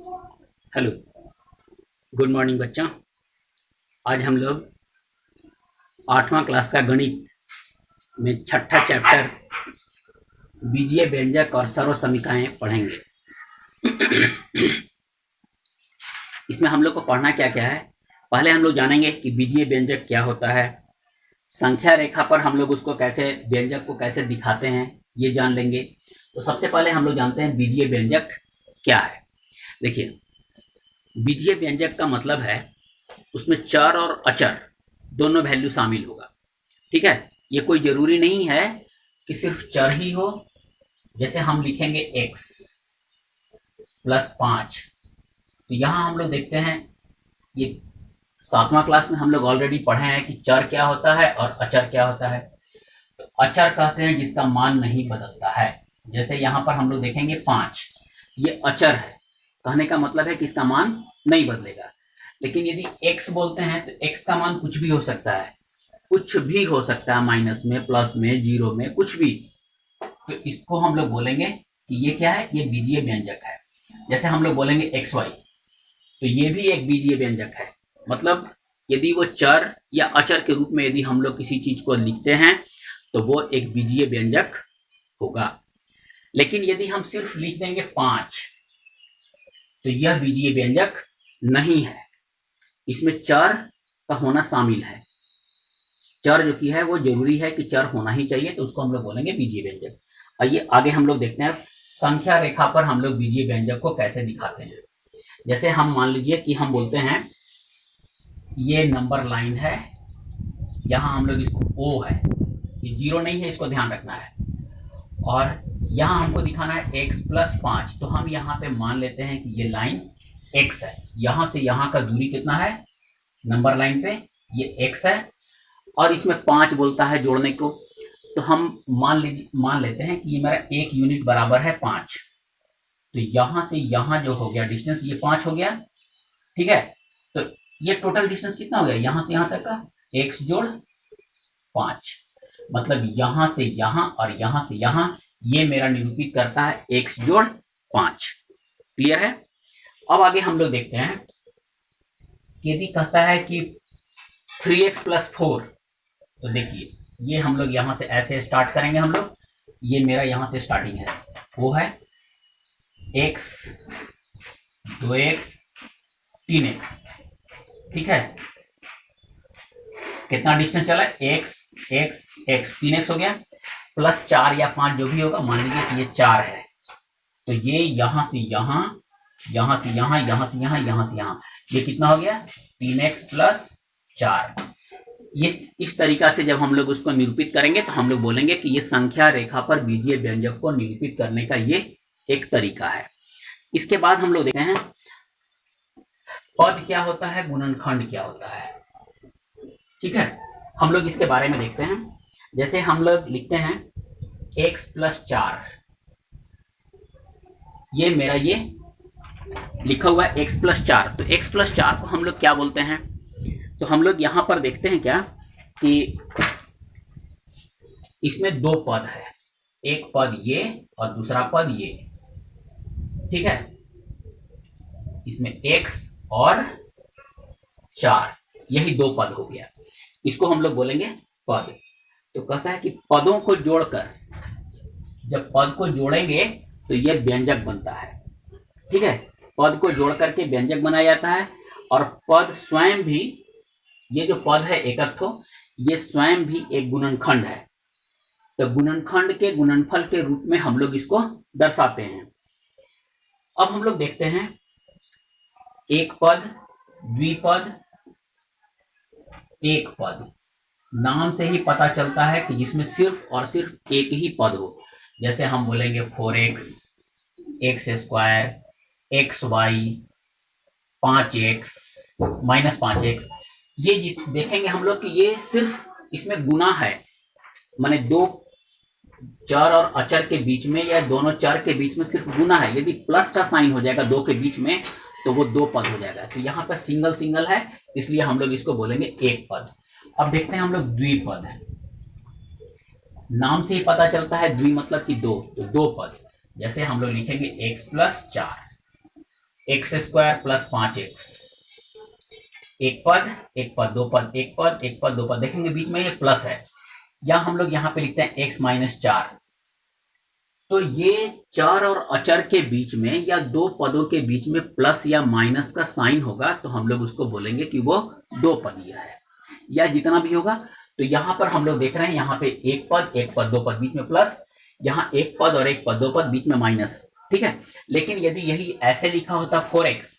Hello. Good morning बच्चों। आज हम लोग 8वां क्लास का गणित में छठा चैप्टर बीजीय व्यंजक और सर्व समीकरणें पढ़ेंगे। इसमें हम लोग को पढ़ना क्या क्या है, पहले हम लोग जानेंगे कि बीजीय व्यंजक क्या होता है। संख्या रेखा पर हम लोग उसको कैसे, व्यंजक को कैसे दिखाते हैं, ये जान लेंगे। तो सबसे पहले हम लोग जानते हैं बीजीय व्यंजक क्या है। देखिए, बीजीय व्यंजक का मतलब है उसमें चर और अचर दोनों वैल्यू शामिल होगा। ठीक है, ये कोई जरूरी नहीं है कि सिर्फ चर ही हो। जैसे हम लिखेंगे x प्लस 5, तो यहां हम लोग देखते हैं, ये 7वां क्लास में हम लोग ऑलरेडी पढ़े हैं कि चर क्या होता है और अचर क्या होता है। तो अचर कहते हैं जिसका मान नहीं बदलता है। जैसे यहां पर हम लोग देखेंगे 5, ये अचर है, कहने का मतलब है कि इसका मान नहीं बदलेगा। लेकिन यदि x बोलते हैं तो x का मान कुछ भी हो सकता है, कुछ भी हो सकता है, माइनस में, प्लस में, जीरो में, कुछ भी। तो इसको हम लोग बोलेंगे कि ये क्या है, ये बीजीय व्यंजक है। जैसे हम लोग बोलेंगे एक्स वाई, तो ये भी एक बीजीय व्यंजक है। मतलब यदि वो चर या अचर के रूप में यदि हम लोग किसी चीज को लिखते हैं तो वो एक बीजीय व्यंजक होगा। लेकिन यदि हम सिर्फ लिख देंगे 5, तो यह बीजीय व्यंजक नहीं है। इसमें चर का होना शामिल है। चर जो की है वो जरूरी है कि चर होना ही चाहिए, तो उसको हम लोग बोलेंगे बीजीय व्यंजक। आइए आगे हम लोग देखते हैं संख्या रेखा पर हम लोग बीजीय व्यंजक को कैसे दिखाते हैं। जैसे हम मान लीजिए कि हम बोलते हैं ये नंबर लाइन है, यहां हम लोग इसको ओ है, ये जीरो नहीं है, इसको ध्यान रखना है। और यहां हमको दिखाना है x प्लस 5, तो हम यहाँ पे मान लेते हैं कि ये लाइन x है। यहां से यहां का दूरी कितना है नंबर लाइन पे, ये x है। और इसमें 5 बोलता है जोड़ने को, तो हम मान लेते हैं कि ये मेरा 1 यूनिट बराबर है 5। तो यहां से यहां जो हो गया डिस्टेंस, ये 5 हो गया। ठीक है, तो ये टोटल डिस्टेंस कितना हो गया यहां से यहां तक का, x जोड़ 5। मतलब यहां से यहां और यहां से यहां, ये मेरा निरूपित करता है x जोड़ 5। क्लियर है। अब आगे हम लोग देखते हैं, यदि कहता है कि 3x प्लस 4, तो देखिए ये हम लोग यहां से ऐसे स्टार्ट करेंगे। हम लोग, ये मेरा यहां से स्टार्टिंग है, वो है x, 2x, 3x। ठीक है, कितना डिस्टेंस चला, x x x, 3x हो गया, प्लस 4 या 5 जो भी होगा, मान लीजिए कि ये 4 है। तो ये यहां से यहां, यहां से यहां, यहां से यहां, यहां से यहां, ये कितना हो गया 3x प्लस 4। ये इस तरीका से जब हम लोग उसको निरूपित करेंगे तो हम लोग बोलेंगे कि ये संख्या रेखा पर बीजीय व्यंजक को निरूपित करने का ये एक तरीका है। इसके बाद हम लोग देखते हैं पद क्या होता है, गुणनखंड क्या होता है। ठीक है, हम लोग इसके बारे में देखते हैं। जैसे हम लोग लिखते हैं x प्लस 4, ये मेरा ये लिखा हुआ है x प्लस 4। तो x प्लस 4 को हम लोग क्या बोलते हैं, तो हम लोग यहां पर देखते हैं क्या कि इसमें दो पद है, एक पद ये और दूसरा पद ये। ठीक है, इसमें x और 4, यही दो पद हो गया, इसको हम लोग बोलेंगे पद। तो कहता है कि पदों को जोड़कर, जब पद को जोड़ेंगे तो यह व्यंजक बनता है। ठीक है, पद को जोड़ करके व्यंजक बनाया जाता है। और पद स्वयं भी, ये जो पद है एकक को, ये स्वयं भी एक गुणनखंड है। तो गुणनखंड के गुणनफल के रूप में हम लोग इसको दर्शाते हैं। अब हम लोग देखते हैं एक पद, द्विपद, एक पद। नाम से ही पता चलता है कि जिसमें सिर्फ और सिर्फ एक ही पद हो। जैसे हम बोलेंगे 4x, x square, xy, 5x, minus 5x। ये जिस देखेंगे हम लोग कि ये सिर्फ इसमें गुना है, माने दो चर और अचर के बीच में या दोनों चर के बीच में सिर्फ गुना है। यदि प्लस का साइन हो जाएगा दो के बीच में तो वो दो पद हो जाएगा। तो यहाँ पर सिंगल सिंगल है, इसलिए हम लोग इसको बोलेंगे एक पद। अब देखते हैं हम लोग द्विपद है। नाम से ही पता चलता है द्वि मतलब कि दो, तो दो पद। जैसे हम लोग लिखेंगे x plus 4, x square plus 5x, एक पद एक पद दो पद, एक पद एक पद दो पद, देखेंगे बीच में ये प्लस है, या हम लोग यहाँ पे लिखते हैं x माइनस 4। तो ये चर और अचर के बीच में या दो पदों के बीच में प्लस या माइनस का साइन होगा तो हम लोग उसको बोलेंगे कि वो दो पदीय है, या जितना भी होगा। तो यहाँ पर हम लोग देख रहे हैं यहाँ पे एक पद दो पद, बीच में प्लस, यहाँ एक पद और एक पद दो पद, बीच में माइनस, ठीक है। लेकिन यदि यही ऐसे लिखा होता 4x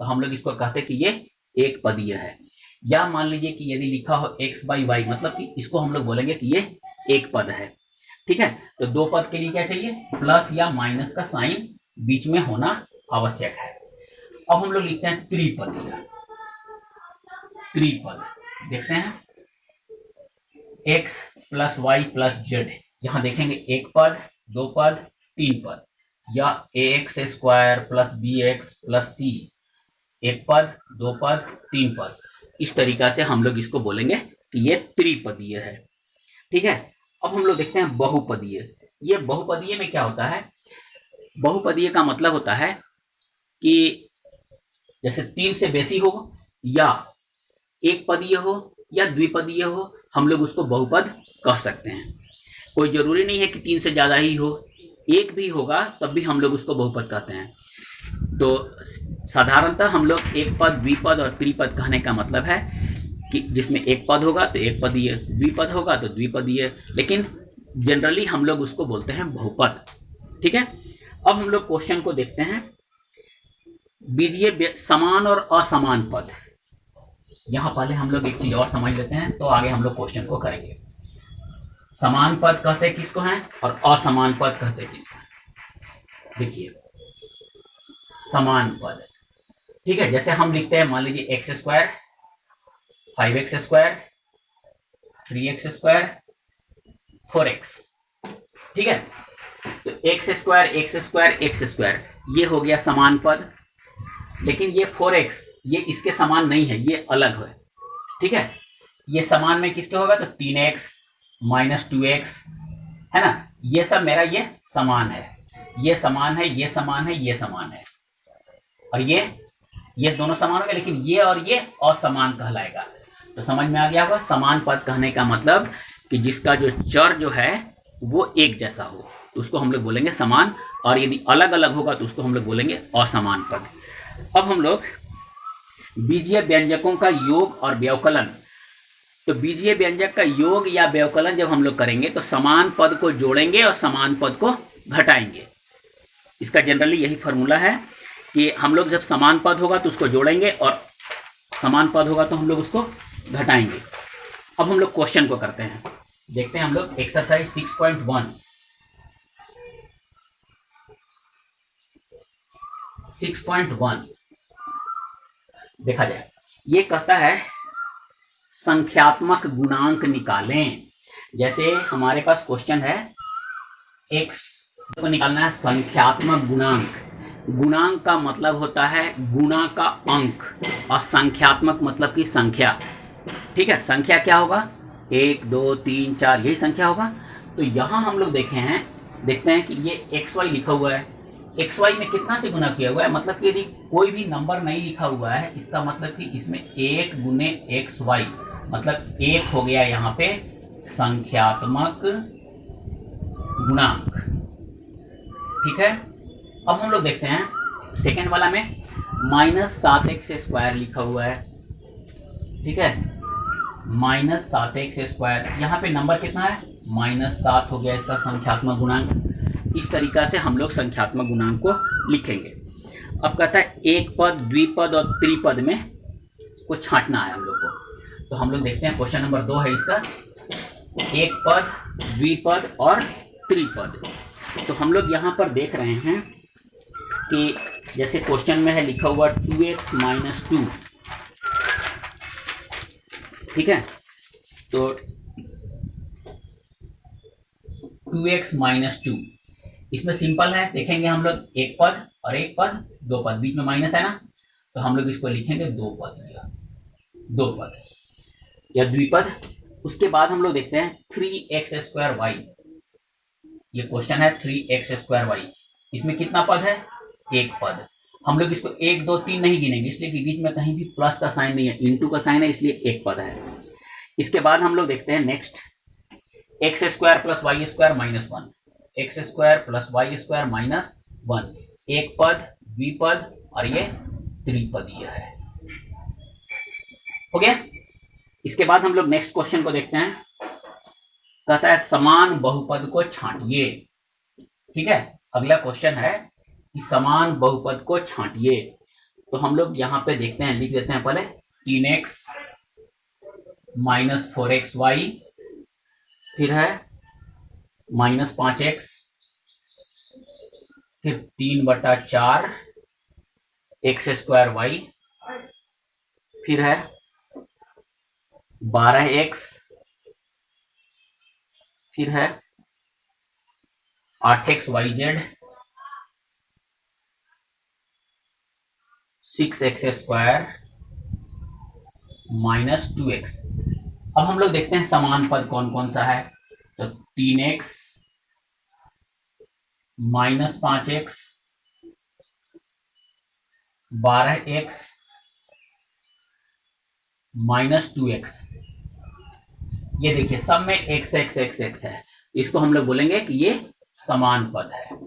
तो हम लोग इसको कहते कि ये एक पदीय है। या मान लीजिए कि यदि लिखा हो x/y, मतलब कि इसको हम लोग बोलेंगे कि ये एक पद है, ठीक है। तो दो पद के लिए क्या चाहिए, प्लस या माइनस का साइन बीच में होना आवश्यक है। अब हम लोग लिखते हैं त्रिपदीय, त्रिपद देखते हैं x plus y plus z, यहां देखेंगे एक पद दो पद तीन पद, या ax square plus bx plus c, एक पद दो पद तीन पद। इस तरीका से हम लोग इसको बोलेंगे कि ये त्रिपदीय है, ठीक है। अब हम लोग देखते हैं बहुपदीय। ये बहुपदीय में क्या होता है, बहुपदीय का मतलब होता है कि जैसे तीन से बेसी हो, या एक पदीय हो, या द्विपदीय हो, हम लोग उसको बहुपद कह सकते हैं। कोई जरूरी नहीं है कि तीन से ज्यादा ही हो, एक भी होगा तब भी हम लोग उसको बहुपद कहते हैं। तो साधारणतः हम लोग एक पद द्विपद और त्रिपद कहने का मतलब है कि जिसमें एक पद होगा तो एक पदीय, द्विपद होगा तो द्विपदीय, लेकिन जनरली हम लोग उसको बोलते हैं बहुपद, ठीक है। अब हम लोग क्वेश्चन को देखते हैं, बीजीय समान और असमान पद। यहां पहले हम लोग एक चीज और समझ लेते हैं तो आगे हम लोग क्वेश्चन को करेंगे। समान पद कहते किसको हैं और असमान पद कहते किसको हैं। देखिए समान पद, ठीक है, जैसे हम लिखते हैं मान लीजिए x square 5x square 3x square 4x, ठीक है। तो एक्स स्क्वायर एक्स स्क्वायर ये हो गया समान पद, लेकिन ये 4x ये इसके समान नहीं है, ये अलग है, ठीक है। ये समान में किसके होगा तो 3x माइनस 2x है ना, ये सब मेरा ये समान है, ये समान है, ये समान है, ये समान है, और ये दोनों समान हो गए, लेकिन ये और ये असमान कहलाएगा। तो समझ में आ गया होगा, समान पद कहने का मतलब कि जिसका जो चर जो है वो एक जैसा हो तो उसको हम लोग बोलेंगे समान, और यदि अलग अलग होगा तो उसको हम लोग बोलेंगे असमान पद। अब हम लोग बीजीय व्यंजकों का योग और व्यवकलन। तो बीजीय व्यंजक का योग या व्यवकलन जब हम लोग करेंगे तो समान पद को जोड़ेंगे और समान पद को घटाएंगे। इसका जनरली यही फॉर्मूला है कि हम लोग जब समान पद होगा तो उसको जोड़ेंगे और समान पद होगा तो हम लोग उसको घटाएंगे। अब हम लोग क्वेश्चन को करते हैं, देखते हैं हम लोग एक्सरसाइज 6.1 देखा जाए। ये कहता है संख्यात्मक गुणांक निकालें। जैसे हमारे पास क्वेश्चन है x को निकालना है संख्यात्मक गुणांक। गुणांक का मतलब होता है गुणा का अंक, और संख्यात्मक मतलब की संख्या, ठीक है। संख्या क्या होगा 1 2 3 4 यही संख्या होगा। तो यहां हम लोग देखते हैं कि ये xy लिखा हुआ है, xy में कितना से गुना किया हुआ है, मतलब कि यदि कोई भी नंबर नहीं लिखा हुआ है इसका मतलब कि इसमें 1 गुने xy, मतलब 1 हो गया यहाँ पे संख्यात्मक गुणांक, ठीक है। अब हम लोग देखते हैं सेकेंड वाला में -7x स्क्वायर लिखा हुआ है, ठीक है, -7x स्क्वायर, यहाँ पे नंबर कितना है -7 हो गया इसका संख्यात्मक गुणांक। इस तरीका से हम लोग संख्यात्मक गुणांक को लिखेंगे। अब कहता है एक पद द्विपद और त्रिपद में को छांटना है हम लोग को। तो हम लोग देखते हैं क्वेश्चन नंबर 2 है इसका, एक पद द्विपद और त्रिपद। तो हम लोग यहाँ पर देख रहे हैं कि जैसे क्वेश्चन में है लिखा हुआ 2x माइनस 2, ठीक है। तो 2x माइनस 2 इसमें सिंपल है, देखेंगे हम लोग एक पद और एक पद दो पद, बीच में माइनस है ना, तो हम लोग इसको लिखेंगे दो पद या द्विपद। उसके बाद हम लोग देखते हैं 3x स्क्वायर वाई। ये क्वेश्चन है 3x स्क्वायर वाई, इसमें कितना पद है एक पद। हम लोग इसको 1 2 3 नहीं गिनेंगे, इसलिए कि बीच में कहीं भी प्लस का साइन नहीं है, इंटू का साइन है, इसलिए एक पद है। इसके बाद हम लोग देखते हैं next, x square plus y square minus 1, x square plus y square minus 1, एक पद, द्विपद और ये त्रिपदीय है। हो गया। इसके बाद हम लोग नेक्स्ट क्वेश्चन को देखते हैं। कहता है समान बहुपद को छांटिए। ठीक है, अगला क्वेश्चन है कि समान बहुपद को छांटिए। तो हम लोग यहां पे देखते हैं, लिख देते हैं पहले 3x माइनस 4xy, फिर है माइनस 5x, फिर 3/4 एक्स स्क्वायर वाई, फिर है 12x, फिर है 8xyz, 6x square minus 2x। अब हम लोग देखते हैं समान पद कौन कौन सा है। तो 3x minus 5x, 12x minus 2x, ये देखिए सब में x x x x है, इसको हम लोग बोलेंगे कि ये समान पद है।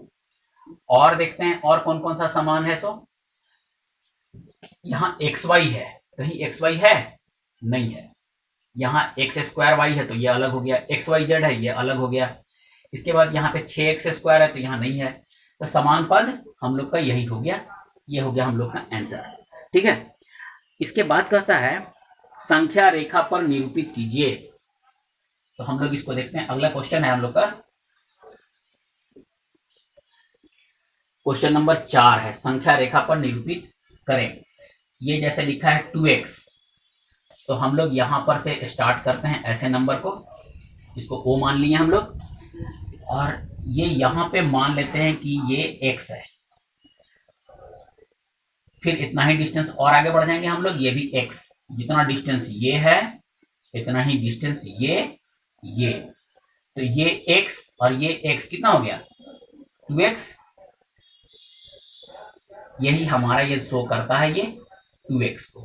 और देखते हैं और कौन कौन सा समान है। सो यहाँ xy है, कहीं xy है नहीं है, यहाँ एक्स स्क्वायर वाई है तो ये अलग हो गया, एक्स वाई जेड है ये अलग हो गया। इसके बाद यहाँ पे 6x स्क्वायर है तो यहाँ नहीं है, तो समान पद हम लोग का यही हो गया, ये हो गया हम लोग का आंसर। ठीक है, इसके बाद कहता है संख्या रेखा पर निरूपित कीजिए। तो हम लोग इसको देखते हैं, अगला क्वेश्चन है हम लोग का क्वेश्चन नंबर 4 है, संख्या रेखा पर निरूपित करें। ये जैसे लिखा है 2x, तो हम लोग यहां पर से स्टार्ट करते हैं ऐसे नंबर को, इसको O मान लिए हम लोग, और ये यहां पे मान लेते हैं कि ये x है, फिर इतना ही डिस्टेंस और आगे बढ़ जाएंगे हम लोग, ये भी x, जितना डिस्टेंस ये है इतना ही डिस्टेंस ये, तो ये x और ये x कितना हो गया 2x, यही हमारा ये शो करता है ये 2x को।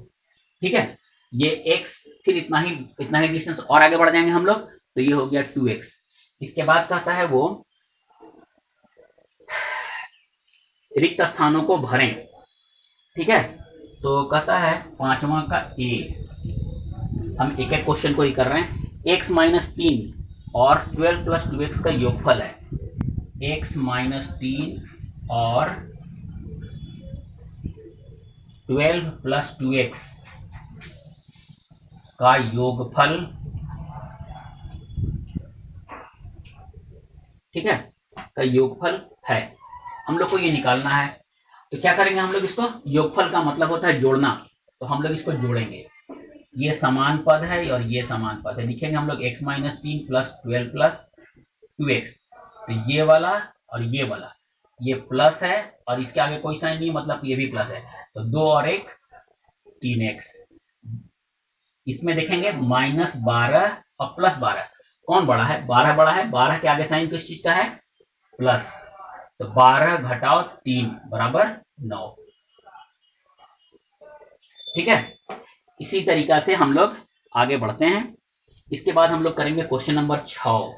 ठीक है, ये x, फिर इतना ही डिस्टेंस और आगे बढ़ जाएंगे हम लोग, तो ये हो गया 2x। इसके बाद कहता है वो रिक्त स्थानों को भरें। ठीक है, तो कहता है 5वां का A, हम एक एक क्वेश्चन को ही कर रहे हैं। x माइनस 3 और 12 प्लस 2x का योगफल है, x माइनस 3 और 12 प्लस 2x का योगफल। ठीक है, का योगफल है, हम लोग को ये निकालना है। तो क्या करेंगे हम लोग इसको, योगफल का मतलब होता है जोड़ना, तो हम लोग इसको जोड़ेंगे। ये समान पद है और ये समान पद है, लिखेंगे हम लोग x minus 3 plus 12 plus 2x, तो ये वाला और ये वाला ये प्लस है और इसके आगे कोई साइन नहीं, मतलब ये भी प्लस है, तो 2 और 1 3x। इसमें देखेंगे माइनस 12 और प्लस 12, कौन बड़ा है, 12 बड़ा है, 12 के आगे साइन किस चीज का है प्लस, तो 12 घटाओ 3 बराबर 9। ठीक है, इसी तरीका से हम लोग आगे बढ़ते हैं। इसके बाद हम लोग करेंगे क्वेश्चन नंबर 6।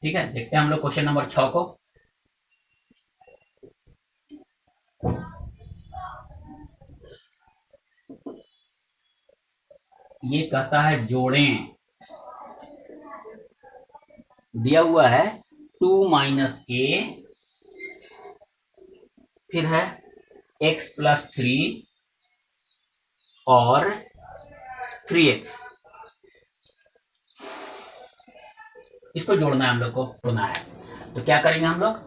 ठीक है, देखते हैं हम लोग क्वेश्चन नंबर 6 को। ये कहता है जोड़ें, दिया हुआ है 2 माइनस a, फिर है x प्लस 3 और 3x, इसको जोड़ना है हम लोग को, जोड़ना है। तो क्या करेंगे हम लोग,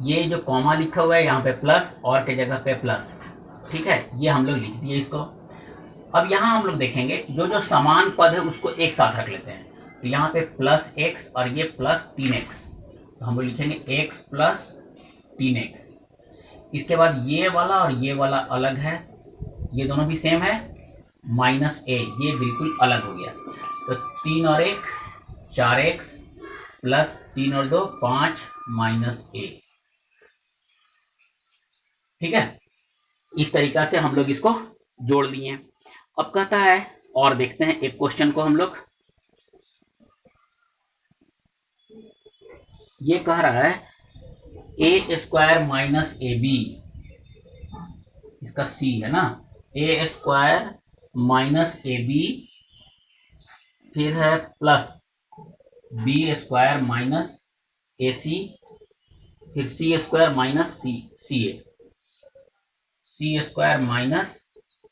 ये जो कॉमा लिखा हुआ है यहाँ पे प्लस और के जगह पे प्लस, ठीक है, ये हम लोग लिख दिए इसको। अब यहाँ हम लोग देखेंगे जो जो समान पद है उसको एक साथ रख लेते हैं, तो यहाँ पे प्लस x और ये प्लस 3x, तो हम लोग लिखेंगे x प्लस 3x। इसके बाद ये वाला और ये वाला अलग है, ये दोनों भी सेम है, माइनस a, ये बिल्कुल अलग हो गया, तो 3 और 1 4x प्लस 3 और 2 5 माइनस a। ठीक है, इस तरीका से हम लोग इसको जोड़ लिए। अब कहता है और देखते हैं एक क्वेश्चन को हम लोग। ये कह रहा है a square minus A B, इसका सी है ना, ए स्क्वायर माइनस ए बी, फिर है plus B square minus A सी, फिर सी स्क्वायर माइनस सी ए, सी स्क्वायर माइनस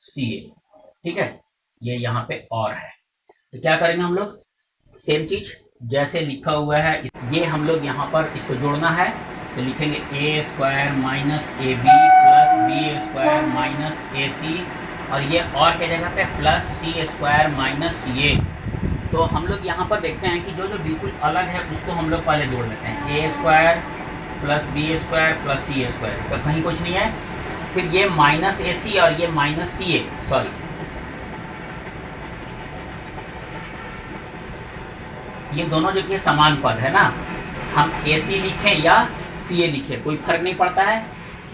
सी ए। ठीक है, ये यहाँ पे और है। तो क्या करेंगे हम लोग, सेम चीज जैसे लिखा हुआ है ये हम लोग यहाँ पर इसको जोड़ना है। तो लिखेंगे ए square minus A B plus B square minus A C, और ये और के जगह पे plus C square minus C A. तो हम लोग यहाँ पर देखते हैं कि जो जो बिल्कुल अलग है उसको हम लोग पहले जोड़ लेते हैं। A square plus B square plus C square, इसका कहीं कुछ नहीं है। फिर ये माइनस ए सी और ये माइनस सी ए, सॉरी ये दोनों जो कि समान पद है ना, हम ए सी लिखें या सी ए लिखें कोई फर्क नहीं पड़ता है।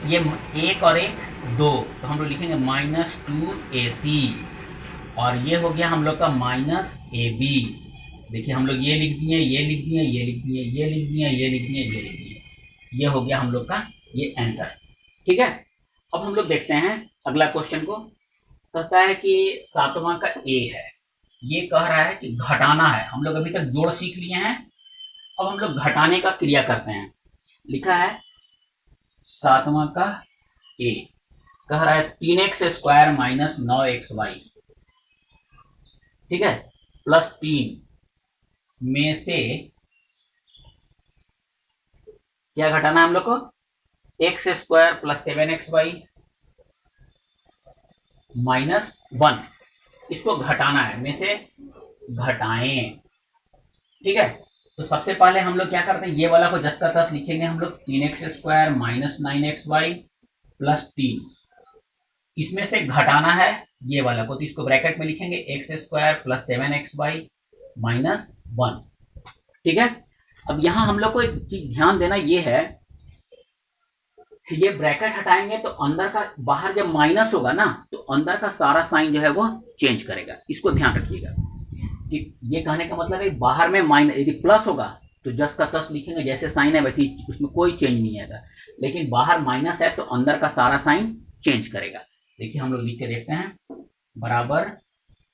ये एक और एक दो, तो हम लोग लिखेंगे माइनस टू ए सी, और ये हो गया हम लोग का माइनस ए बी। देखिए हम लोग ये लिख दिए, ये लिख दिए, ये लिख दिए, ये लिख दिए, ये लिख दिए, ये लिख दिए, ये हो गया हम लोग का ये आंसर। ठीक है, अब हम लोग देखते हैं अगला क्वेश्चन को। कहता है कि 7वां का ए है, ये कह रहा है कि घटाना है। हम लोग अभी तक जोड़ सीख लिए हैं, अब हम लोग घटाने का क्रिया करते हैं। लिखा है 7वां का ए, कह रहा है 3x स्क्वायर माइनस 9xy, ठीक है, प्लस 3 में से क्या घटाना है हम लोग को, x square plus 7xy minus 1, इसको घटाना है, में से घटाएं। ठीक है, तो सबसे पहले हम लोग क्या करते हैं, ये वाला को जस का तस लिखेंगे हम लोग, 3x square minus 9xy plus 3, इसमें से घटाना है ये वाला को, तो इसको ब्रैकेट में लिखेंगे x square plus 7xy minus 1। ठीक है, अब यहां हम लोग को एक चीज ध्यान देना ये है, ये ब्रैकेट हटाएंगे तो अंदर का, बाहर जब माइनस होगा ना तो अंदर का सारा साइन जो है वो चेंज करेगा, इसको ध्यान रखिएगा। कि ये कहने का मतलब है बाहर में माइनस, यदि प्लस होगा तो जस का तस लिखेंगे, जैसे साइन है वैसे उसमें कोई चेंज नहीं आएगा, लेकिन बाहर माइनस है तो अंदर का सारा साइन चेंज करेगा। देखिए हम लोग लिख के देखते हैं, बराबर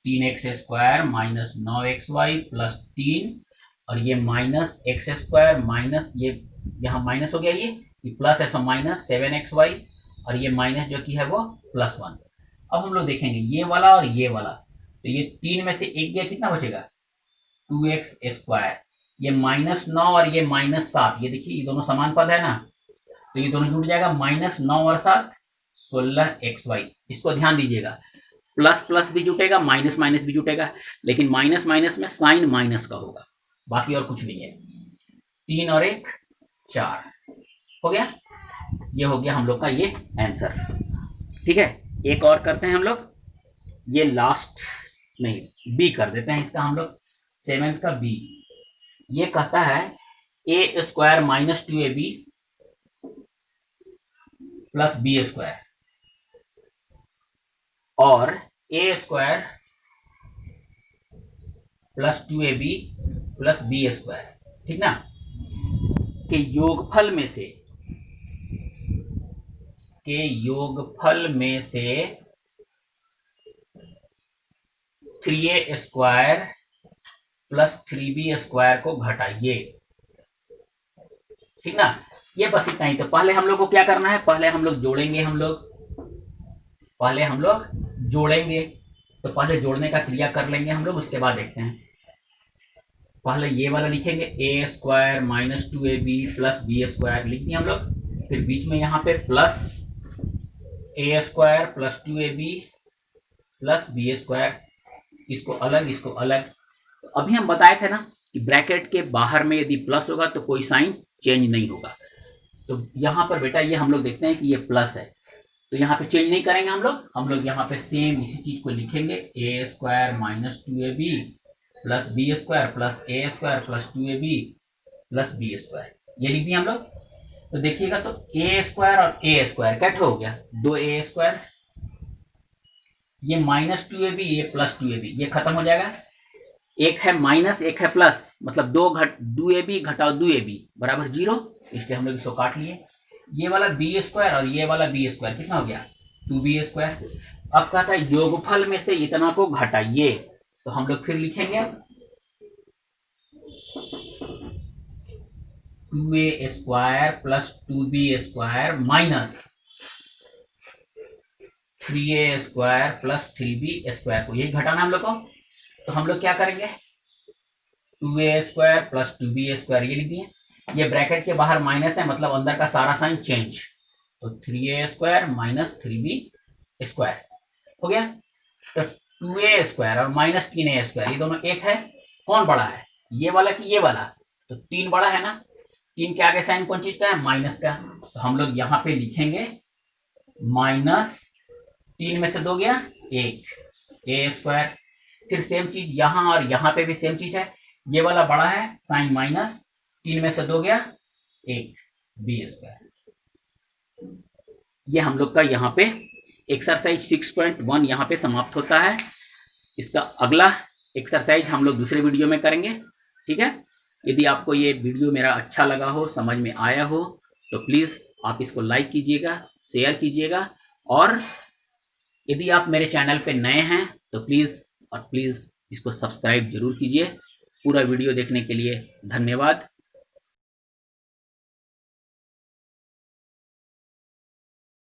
3x square minus 9xy plus 3, और ये माइनस एक्स स्क्वायर माइनस, ये यहाँ माइनस हो गया, ये प्लस है, सो माइनस 7xy, और ये माइनस जो की है वो प्लस 1। अब हम लोग देखेंगे ये वाला और ये वाला, तो ये 3 में से एक गया, कितना बचेगा 2x स्क्वायर, ये माइनस 9 और ये माइनस 7, ये देखिए ये दोनों समान पद है ना, तो ये दोनों जुड़ जाएगा, माइनस 9 और 7 16xy। इसको ध्यान दीजिएगा, प्लस प्लस भी जुटेगा, माइनस माइनस भी जुटेगा, लेकिन माइनस माइनस में साइन माइनस का होगा, बाकी और कुछ नहीं है। 3 और 1 4 हो गया, ये हो गया हम लोग का ये आंसर। ठीक है, एक और करते हैं हम लोग, ये लास्ट नहीं, बी कर देते हैं इसका हम लोग, 7th का बी। ये कहता है a square minus 2ab plus B square, और a square plus 2ab plus B square, ठीक ना, के योगफल में से 3a square plus 3b square को घटाइए। ठीक ना, ये बस इतना ही। तो पहले हम लोग को क्या करना है, पहले हम लोग जोड़ेंगे, तो पहले जोड़ने का क्रिया कर लेंगे हम लोग, उसके बाद देखते हैं। पहले ये वाला लिखेंगे, ए square minus 2ab plus B square लिख दिया हम लोग, फिर बीच में यहाँ पे plus a square plus 2ab plus B square, इसको अलग, इसको अलग। तो अभी हम बताए थे ना कि ब्रैकेट के बाहर में यदि प्लस होगा तो कोई साइन चेंज नहीं होगा। तो यहाँ पर बेटा ये हम लोग देखते हैं कि ये प्लस है, तो यहाँ पे चेंज नहीं करेंगे हम लोग यहाँ पे सेम इसी चीज को लिखेंगे, ए square minus 2ab plus B square plus a square plus 2ab plus B square, ये लिख दिया हम लोग। तो देखिएगा तो ए स्क्वायर और ए स्क्वायर कैट हो गया, 2a², ये -2ab, ये +2ab, ये खत्म हो जाएगा। एक है माइनस, एक है प्लस, मतलब 2ab घटाओ 2ab बराबर 0, इसलिए हम लोग इसको काट लिए। ये वाला b² और ये वाला b² कितना हो गया, 2b²। अब कहता है योगफल में से इतना को घटाइए, तो हम लोग फिर लिखेंगे 2a² plus 2b² minus 3a² plus 3b² को, यही घटाना हम लोग को। तो हम लोग क्या करेंगे, 2a² प्लस 2b² ये लिख दिए, ये ब्रैकेट के बाहर माइनस है, मतलब अंदर का सारा साइन चेंज, तो 3a² माइनस 3b² हो गया। तो 2a² और माइनस 3a², ये दोनों एक है, कौन बड़ा है, ये वाला कि ये वाला, तो 3 बड़ा है ना, 3 के आगे साइन कौन चीज का है, माइनस का, तो हम लोग यहाँ पे लिखेंगे -3 में से 2 गया 1, a²। फिर सेम चीज यहाँ और यहाँ पे भी सेम चीज है, ये वाला बड़ा है, साइन माइनस, 3 में से 2 गया 1, b²। ये हम लोग का यहाँ पे एक्सरसाइज 6.1 यहाँ पे समाप्त होता है। इसका अगला एक्सरसाइज हम लोग दूसरे वीडियो में करेंगे, ठीक है। यदि आपको ये वीडियो मेरा अच्छा लगा हो, समझ में आया हो, तो प्लीज़ आप इसको लाइक कीजिएगा, शेयर कीजिएगा, और यदि आप मेरे चैनल पे नए हैं तो प्लीज़ इसको सब्सक्राइब जरूर कीजिए। पूरा वीडियो देखने के लिए धन्यवाद।